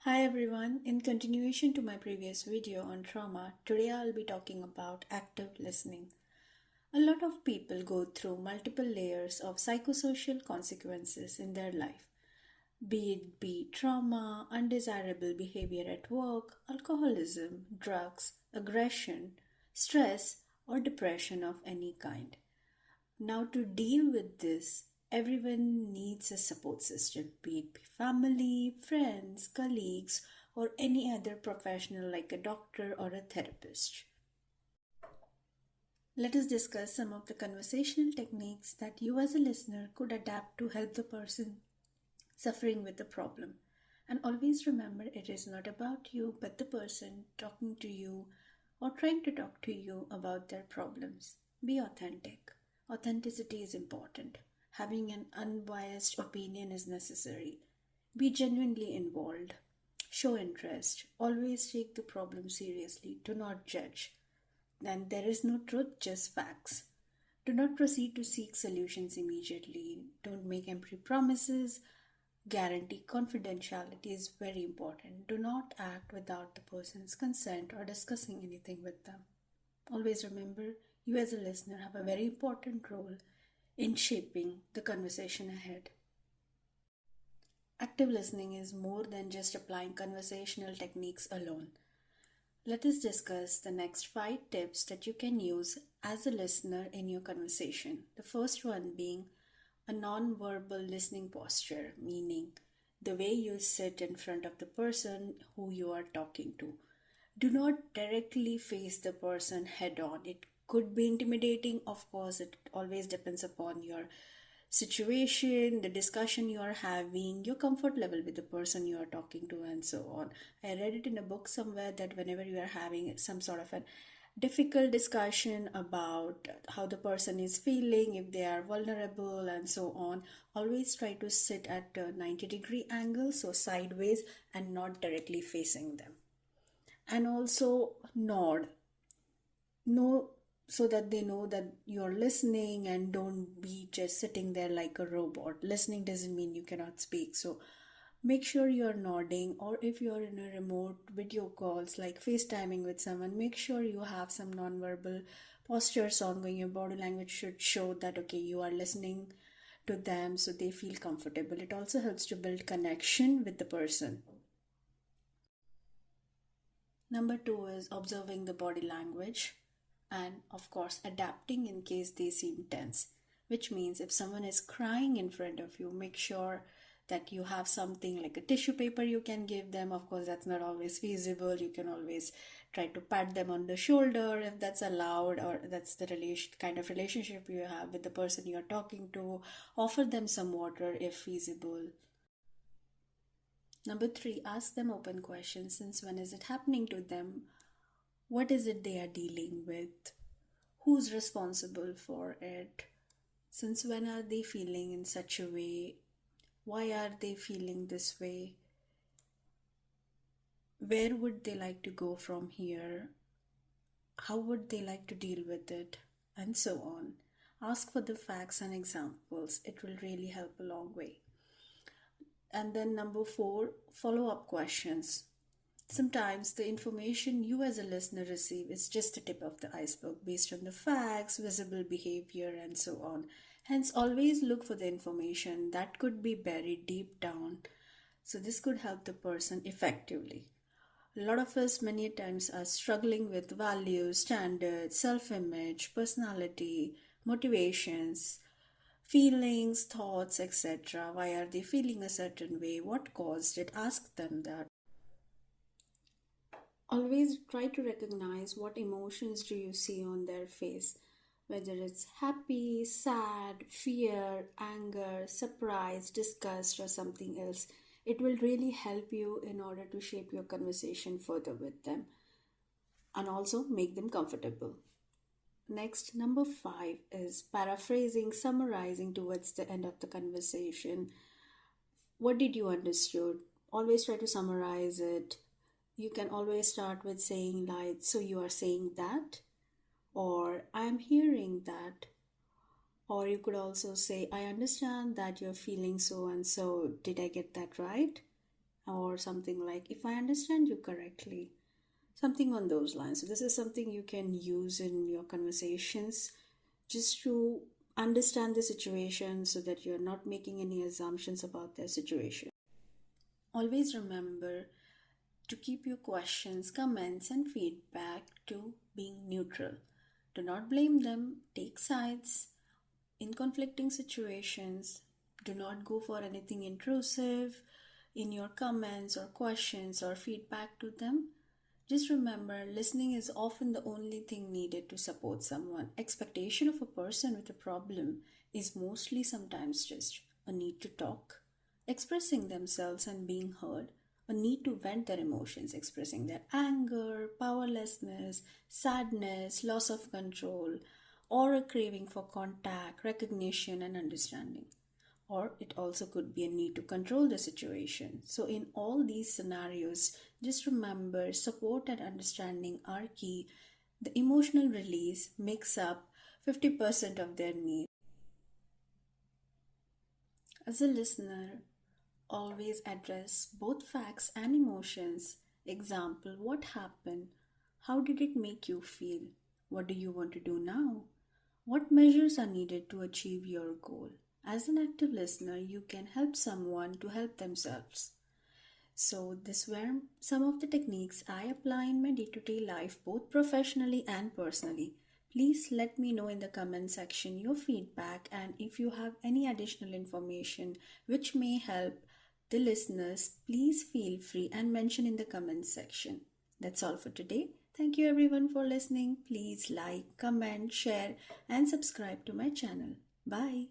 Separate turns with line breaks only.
Hi everyone, in continuation to my previous video on trauma, today I'll be talking about active listening. A lot of people go through multiple layers of psychosocial consequences in their life, be it trauma, undesirable behavior at work, alcoholism, drugs, aggression, stress, or depression of any kind. Now, to deal with this, everyone needs a support system, be it family, friends, colleagues, or any other professional like a doctor or a therapist. Let us discuss some of the conversational techniques that you as a listener could adapt to help the person suffering with the problem. And always remember, it is not about you, but the person talking to you or trying to talk to you about their problems. Be authentic. Authenticity is important. Having an unbiased opinion is necessary. Be genuinely involved. Show interest. Always take the problem seriously. Do not judge. And there is no truth, just facts. Do not proceed to seek solutions immediately. Don't make empty promises. Guarantee confidentiality is very important. Do not act without the person's consent or discussing anything with them. Always remember, you as a listener have a very important role in shaping the conversation ahead. Active listening is more than just applying conversational techniques alone. Let us discuss the next 5 tips that you can use as a listener in your conversation. The first one being a non-verbal listening posture, meaning the way you sit in front of the person who you are talking to. Do not directly face the person head on. It could be intimidating, of course, it always depends upon your situation, the discussion you are having, your comfort level with the person you are talking to, and so on. I read it in a book somewhere that whenever you are having some sort of a difficult discussion about how the person is feeling, if they are vulnerable, and so on, always try to sit at a 90-degree angle, so sideways and not directly facing them. And also nod. No, so that they know that you're listening and don't be just sitting there like a robot. Listening doesn't mean you cannot speak. So make sure you're nodding, or if you're in a remote video calls like FaceTiming with someone, make sure you have some nonverbal postures ongoing. Your body language should show that okay, you are listening to them so they feel comfortable. It also helps to build connection with the person. Number 2 is observing the body language and, of course, adapting in case they seem tense, which means if someone is crying in front of you, make sure that you have something like a tissue paper you can give them. Of course, that's not always feasible. You can always try to pat them on the shoulder if that's allowed, or that's the kind of relationship you have with the person you're talking to. Offer them some water if feasible. Number 3, ask them open questions. Since when is it happening to them? What is it they are dealing with? Who's responsible for it? Since when are they feeling in such a way? Why are they feeling this way? Where would they like to go from here? How would they like to deal with it? And so on. Ask for the facts and examples. It will really help a long way. And then number 4, follow-up questions. Sometimes the information you as a listener receive is just the tip of the iceberg based on the facts, visible behavior, and so on. Hence, always look for the information that could be buried deep down. So this could help the person effectively. A lot of us many times are struggling with values, standards, self-image, personality, motivations, feelings, thoughts, etc. Why are they feeling a certain way? What caused it? Ask them that. Always try to recognize what emotions do you see on their face, whether it's happy, sad, fear, anger, surprise, disgust, or something else. It will really help you in order to shape your conversation further with them and also make them comfortable. Next, number 5 is paraphrasing, summarizing towards the end of the conversation. What did you understood? Always try to summarize it. You can always start with saying like, so you are saying that, or I'm hearing that. Or you could also say, I understand that you're feeling so and so. Did I get that right? or something like, if I understand you correctly, something on those lines. So, this is something you can use in your conversations just to understand the situation so that you're not making any assumptions about their situation. Always remember to keep your questions, comments, and feedback to being neutral. Do not blame them, take sides in conflicting situations. Do not go for anything intrusive in your comments or questions or feedback to them. Just remember, listening is often the only thing needed to support someone. Expectation of a person with a problem is mostly sometimes just a need to talk, expressing themselves and being heard, a need to vent their emotions, expressing their anger, powerlessness, sadness, loss of control, or a craving for contact, recognition, and understanding. Or it also could be a need to control the situation. So, in all these scenarios, just remember support and understanding are key. The emotional release makes up 50% of their need. As a listener, always address both facts and emotions. Example: what happened? How did it make you feel? What do you want to do now? What measures are needed to achieve your goal? As an active listener, you can help someone to help themselves. So, these were some of the techniques I apply in my day to day life, both professionally and personally. Please let me know in the comment section your feedback, and if you have any additional information which may help the listeners, please feel free and mention in the comment section. That's all for today. Thank you everyone for listening. Please like, comment, share, and subscribe to my channel. Bye.